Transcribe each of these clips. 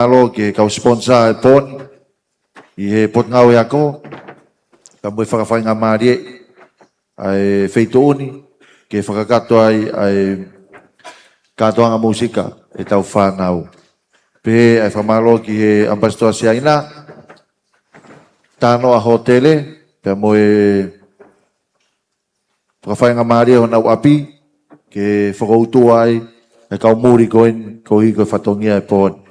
Alo ke kau sponsor pon i he pot ngau ya ko ka mo whakawhai ngā marie ai feito uni ke whakakato ai katoanga musika e tau whanau pe ai whamalo ki he ambassador siaina tano a hotele pe mo whakawhai ngā marie o nau api ke whakautu ai e kau muri koin ko i ko whatongia e pon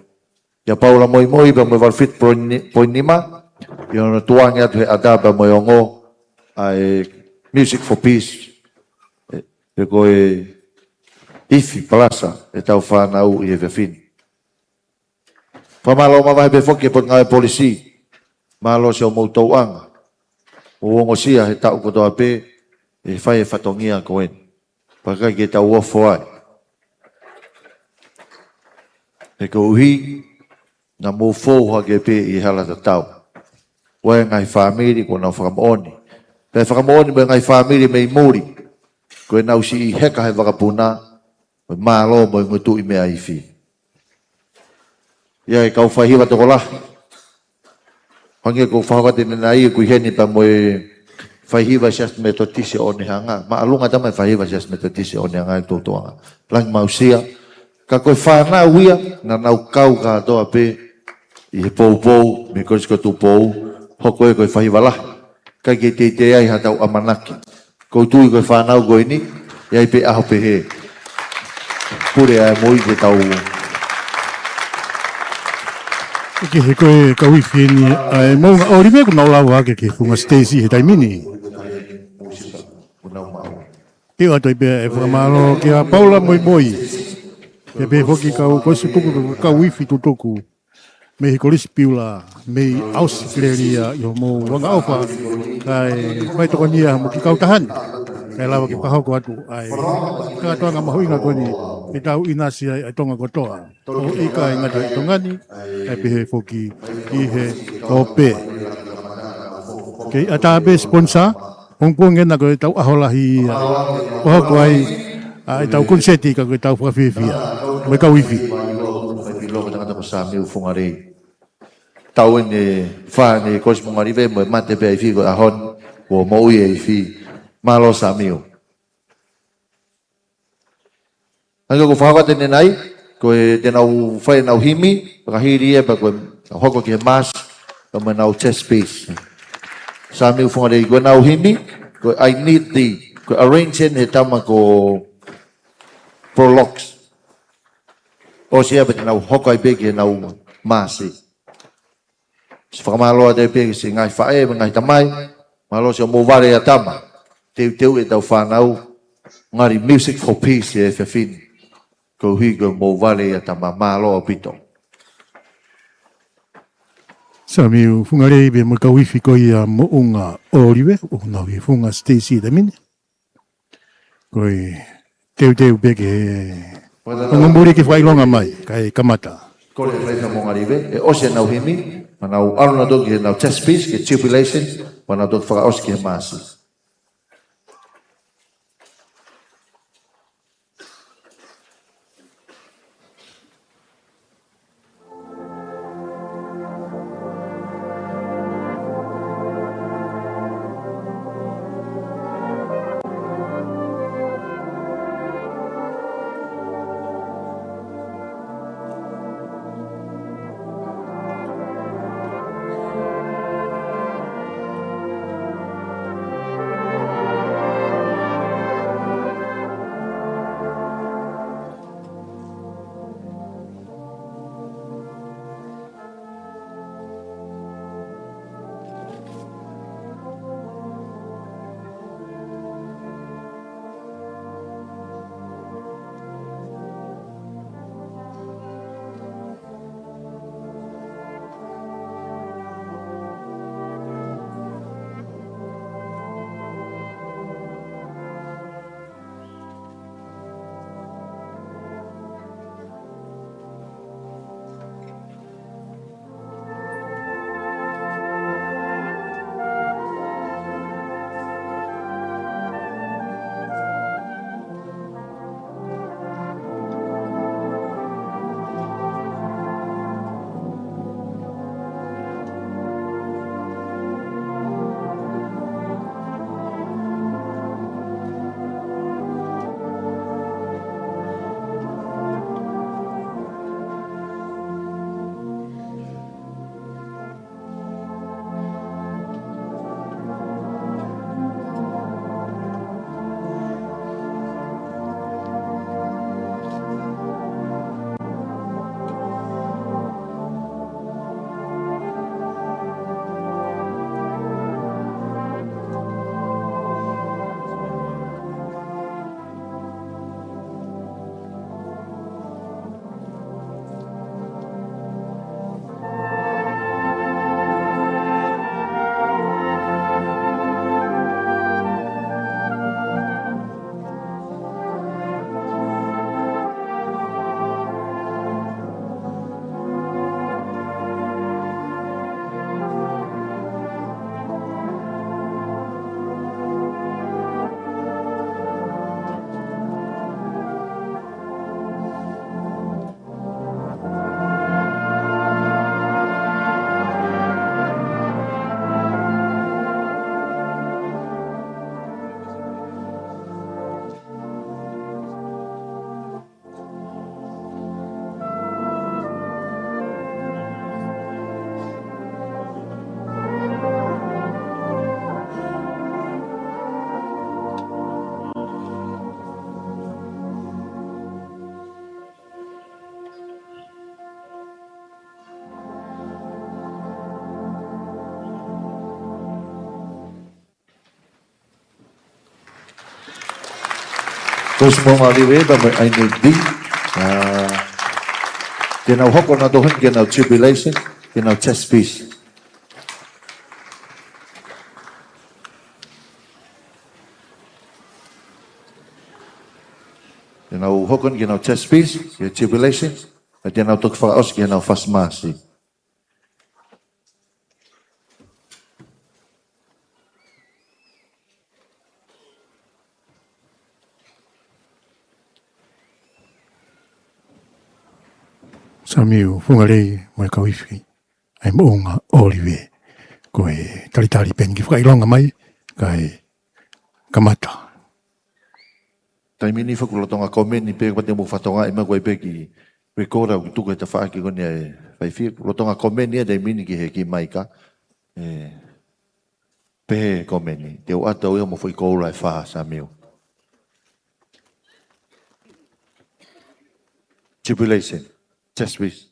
ya Paula moi ba mo valfit point lima yo no tuang ya he ada ba mo ngo ai music for peace e ko ifi plaza e tau fa na u e fin fa malo ma vai be foki pot ngai polisi malo se mo toang o ngo sia he tau ko to ape e fai fatongia ko en pa ka ke tau o foi e ko hi na mo fo ha ke pe i hala ta tau wa ngai family ko na famoni pe famoni be ngai family me muri ko na usi heka he vakapuna ma lo mo ngutu i me ai fi ya ka fa hi va to la hange ko fa ka tin na i ku heni pa mo fa hi va jas me to tisi on hanga ma alunga ta me fa hi va jas me to tisi on hanga to lang mausia ka ko fa na uia na na kau ka to ape i pou me ko tu pou hoko e ko fahi wala ka ke te ai hatau amanaki ko tu ko fa na go ini ia pe aho pe he pure ai moi ke tau ke he ko ka wi fini ai mo o ri me ko na la wa ke funga Stacy he tai mini pe o to be e fa malo ke a Paula moi ke be hoki ka ko se tuku ka wi fi tuku me hikolis piula me Australia yo mo wanga ofa kai mai to nia mo ki kau tahan kai lawa ki paho ko atu ai ka to nga mahui nga ko ni e tau inasia ai tonga ko toa o ika nga to tongani ai pe foki i he ope ke ata be sponsor hong kong na ko tau ahola hi o ko ai tau konseti ka ko tau fa fi me ka wifi lo ko tanga ko sa mi fungare tau ne fa ne ko mo ngari ve mo mate pe fi ko ahon wo mo ye fi malo sa mi Ano ko fa ko ten nai ko te nau fa nau himi ka hiri e ba ko hoko ke mas ko mo nau chest space sa mi fungare ko nau himi ko I need the ko arrange in tama ko prologues o sia bet nau hoko ai bege nau masi se fa malo de bege se ngai fa e ngai tamai malo se mo vale atama teu e tau fa nau ngari music for peace e fe fin ko higo mo vale atama malo pito Samiu fungare be mo ka wifi ko ia mo unga olive o na wi funga Stacy da mini koi teu bege Ang muri ki fai longa mai kai kamata. Ko le resa mo ngaribe e o se nau himi manau aruna do ki nau chest piece ke tribulation manau do fa os ki masi. Ko semua maliwe ba ai ni di. Kena hoko na dohen kena tribulation, kena chest peace. Kena hoko kena chest peace, kena tribulation, kena tok faos kena fast masi. Samiu fungare mo ka wifi. Ai mo nga olive. Ko e tari pen ki fai longa mai kai kamata. Tai mini fa kulo tonga komen ni pe pate mo fatonga ima koi pe ki pe kora tu ko ta fa ki kone fai fi kulo tonga komen ni dai mini ki he ki mai ka. Pe komen ni te o ata o mo foi ko rai fa sa meu. Tribulation. Chest peace.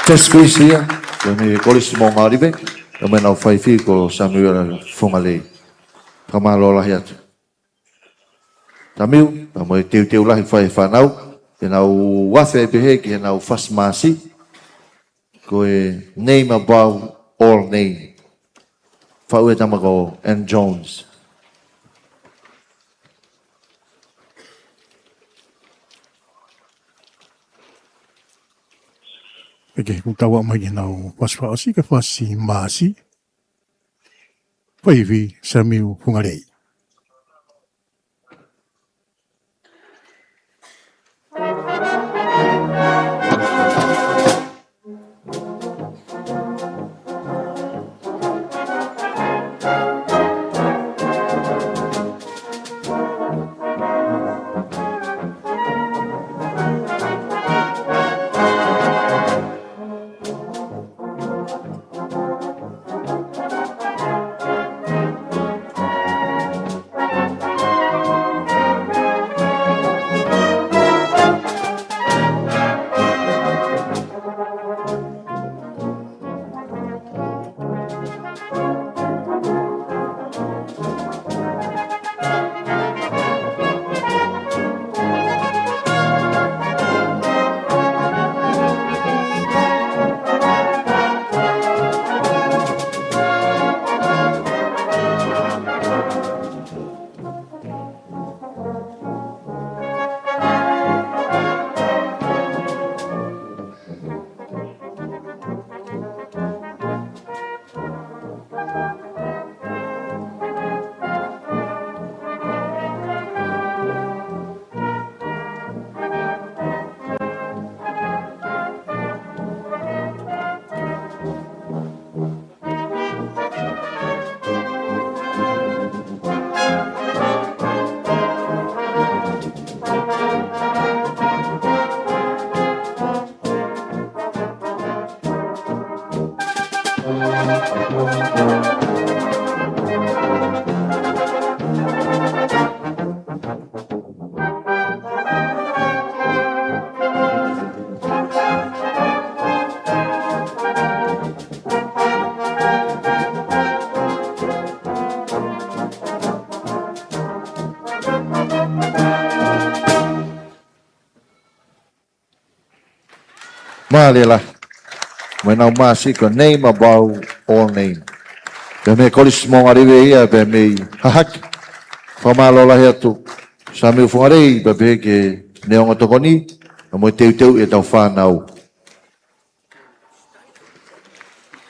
chest space ia, ko me kolis mo ngaribe, ko me nau whaifi ko Samuel Fungalei. Kamalola hiat. Tamiu, mo teu lahi whai whanau, e nau wafe behe ki e nau fasmasi, ko e name above all name. Whau e tamako and Jones. Peke kung tawa mai nau paspaasi ka fasi masi. Paivi Samuel Fungalei. Malila. When I masi ko name above all name. Pe me kolis mo ngaribe ia pe me hahak. Famalola hiatu. Samuel Fungalei pe pe ke neonga tokoni. Mo teu e tau whanau.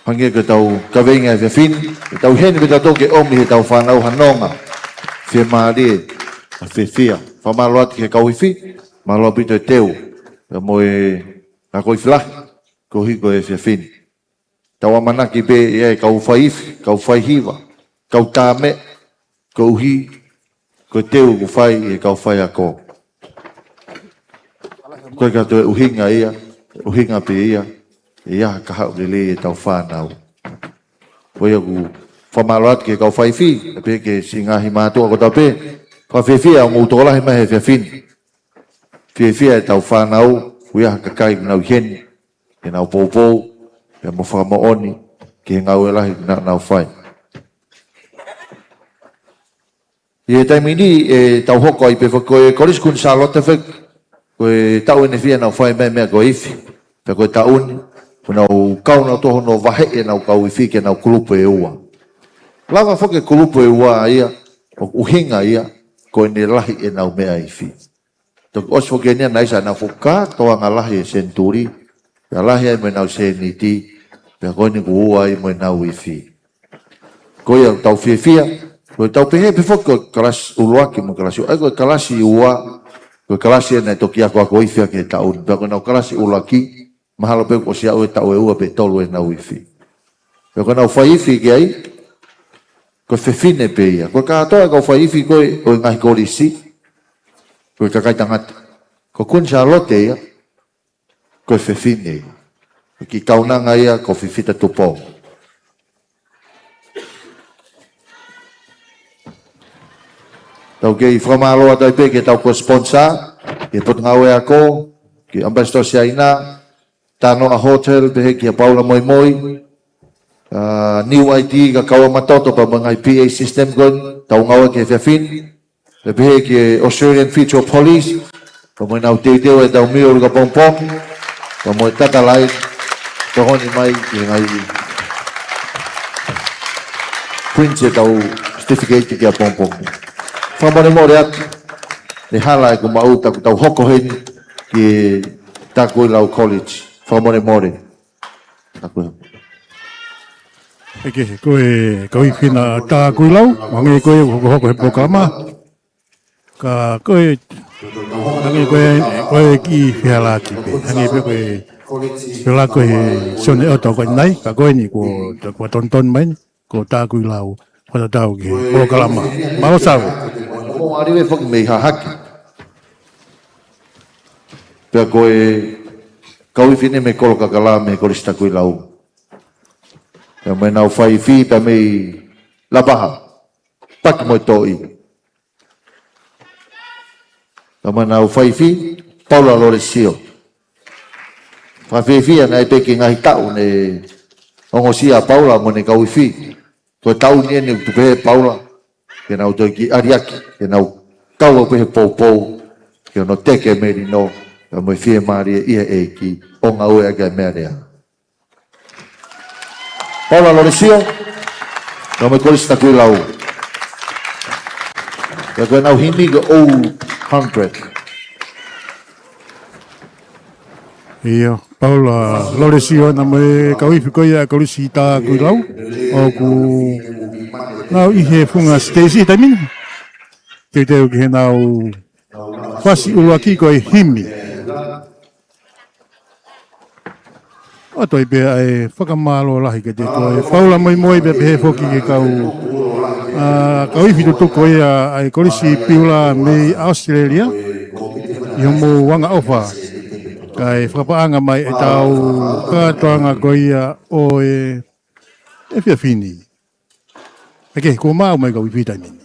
Hangia ke tau kawenga e fin. Tau heni pe tau ke omi he tau whanau hanonga. Fe maari a fe fia. Famaloa ke kauifi. Maloa pito e teu. Mo e na koi filahi. Ko hiko e fia fin. Tau amanaki pe e kau whaifi, kau whaihiwa, kau tāme, kau hi, ko teu ku whai e kau whai ako. Koe kato e uhinga ia, uhinga pe ia, e ia ka hau lele e tau whanau. Koe aku whamaloat ke kau whaifi, e pe ke singahi mātua ko tau pe, ka whiwhia o ngūtolahi mahe fia fin. Whiwhia e tau whanau, uia kakai nau hen, e nau poupou, e mo whamaoni ki ngau e lahi na nau whai. I e taimini e tau hoko i pe whakoe koris kun Charlotte whek koe tau ene whia nau whai mea koe iwi. Pe koe tauni, ko nau kau nau toho no wahe e nau kau iwi ke nau kulupu e ua. Lava whake kulupu e ua ia, o uhinga ia, koe ne lahi e nau mea iwi. Tok os whake nia naisa nau whuka toa ngā lahi e senturi, ya lahi e me nau seniti, pe koe ni kuua i mo nau iwi. Koe au tau whiwhia, koe tau pehe pe whoko kalasi uluaki mo kalasi, ai koe kalasi ua, koe kalasi e nei toki ako ako iwhia ke taun, pe koe nau kalasi uluaki, mahalo pe ko sia ue tau e ua pe tolu e nau iwi. Pe koe nau whai iwi ke ai, koe whiwhine pe ia, koe katoa kau whai iwi koe o ngahi korisi, koe kakai tangata, koe kun Charlotte ia, koe whiwhine ia. Ki kaunanga ia ko whiwhita tupo. Tau ke i whamaloa tau pe ke tau ko sponsor, ke pot ngau e ako, ke ambassador si aina, Tano a hotel behe kia Paula moi moi. New ID ka kawa matoto pa mga PA system gon tau ngawa ke fiafin. Behe ke Australian Feature Police. Pa mo nau te teo e tau mio ka pompom. Pa mo tata lai tohoni mai ki ngai Prince tau certificate ki a pompom. Fa mo mo reat le hala ko mau tau hoko hen ki Nuku'alofa College. Fa mo mo re. Eke, koe whina tā kui lau, wangi koe hoko he pokama. Koe ki whialati pe, hangi pe whiala koe sone oto koe nai, ka koe ni ko tonton mai, ko tā kui lau, whata tau ki pokama. Malo sau. Mo ariwe whaki mei hahaki. Pea koe kauwhine me kolo kakala me korista kui lau. Pea mai nau whai whi pea mei labaha. Paki moi toi. Pea mai nau whai whi, Paula lore sio. Whawhiwhia ngai peki ngahi tau ne ongosia Paula mo ne kauwhi. Koe tau nie ne utupehe Paula. Ke nau toi ki ariaki. Ke nau kaua pehe pou. Ke no teke meri no. Ka mo fie maria ia e ki onga ue aga mea rea. Paula Loresio, ka mo korista kui lau. Ka koe nau himi ka o 100. Ia, Paula Loresio na me kauifi koe a korisi tā kui lau, o ku nau ihe funga Stacey tamin. Te teo ki he nau whasi uaki koe himi. O toi pe ai whakamalo lahi ke te koe. Paula moi moi pe he whoki ke kau iwi tutu koe ai korisi piula me Australia. I homo wanga ofa. Kai whakapaanga mai e tau kātoanga koe o e whiawhini. Eke, ko mau mai kau iwi taimini.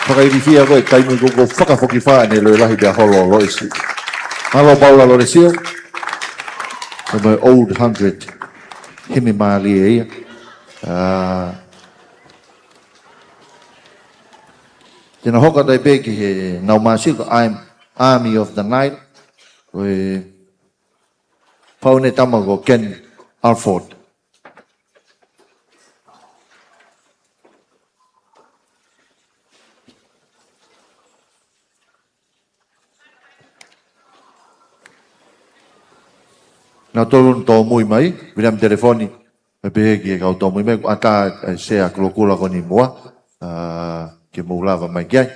whakairifia koe taimu koko whakafoki whaane loi lahi bea holo loisi. Malo paula lo resio. My old 100 himi mali e ia. Tēnā hoka tai pēki he nau māsiko, I'm Army of the Night. Koe whaune tama ko Ken Alford. Nā tolun tō mui mai, wiram telefoni, me pēki e kau tō mui mai, ata sea kulokula ko ni mua, ke maulava mai kiai.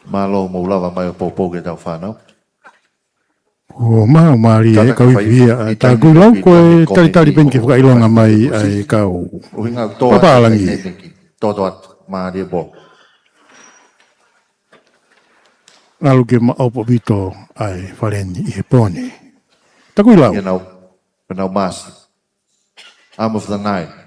Malo maulava mai o pōpō ke tau whanau. O maha maari e kau iwhia, tā kui lau koe tari penki whakailonga mai ai kau. Papalangi. Toto at maari e pō. Ngalu ke maopo vito ai whareni i he pōne. Tā kui lau. Penau masi. Arm of the Night.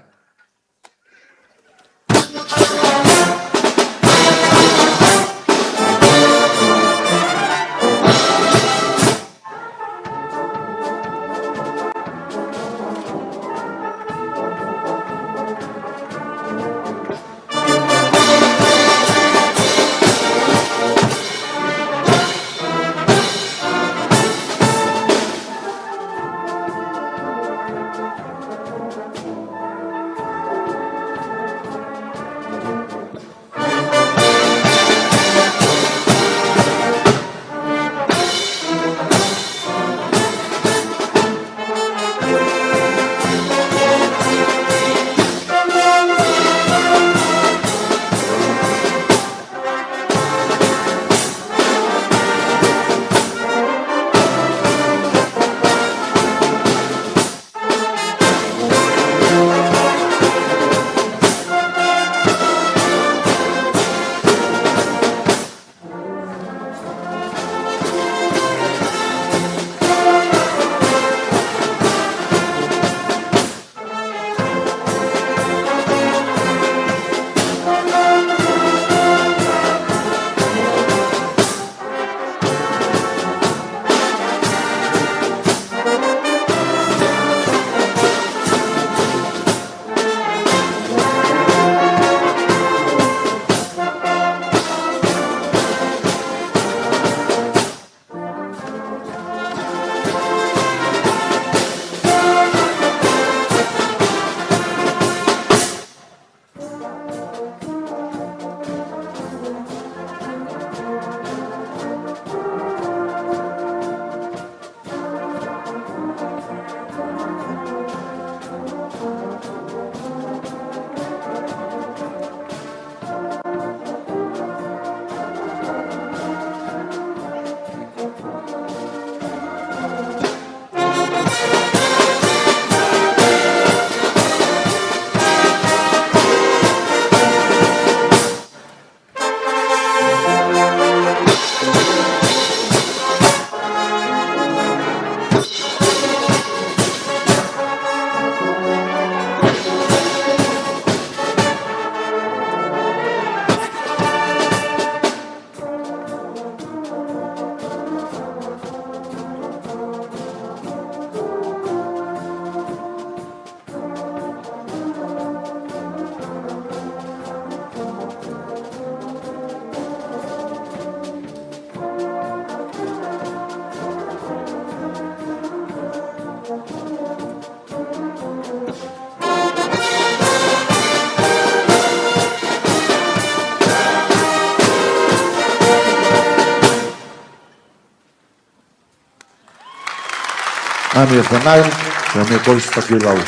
Army of the Nile, na me kois takilau.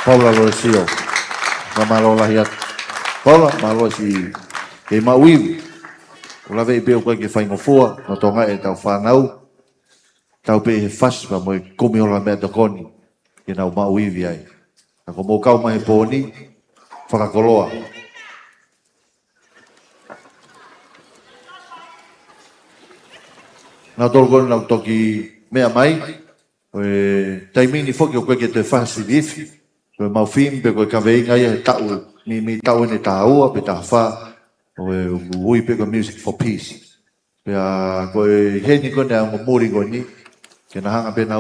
Paula Loresio, na malo lahiat. Paula, malo si ke mauiwi. Ula vei beo koe ke whaingofua, na tonga e tau whanau. Tau pe he fas, pa moe kumi ola mea takoni, ke nau mauiwi ai. Na ko mō kau mai pōni, whakakoloa. Na tolu koe nau toki mea mai, taimini foki o koe ke te whasilifi. Koe mau fim pe koe ka veinga ia tau, mi tau ene tāua pe tā wha. Ui pe koe Music for Peace. Pea koe heni kone a mo mori koe ni. Ke na hanga pe na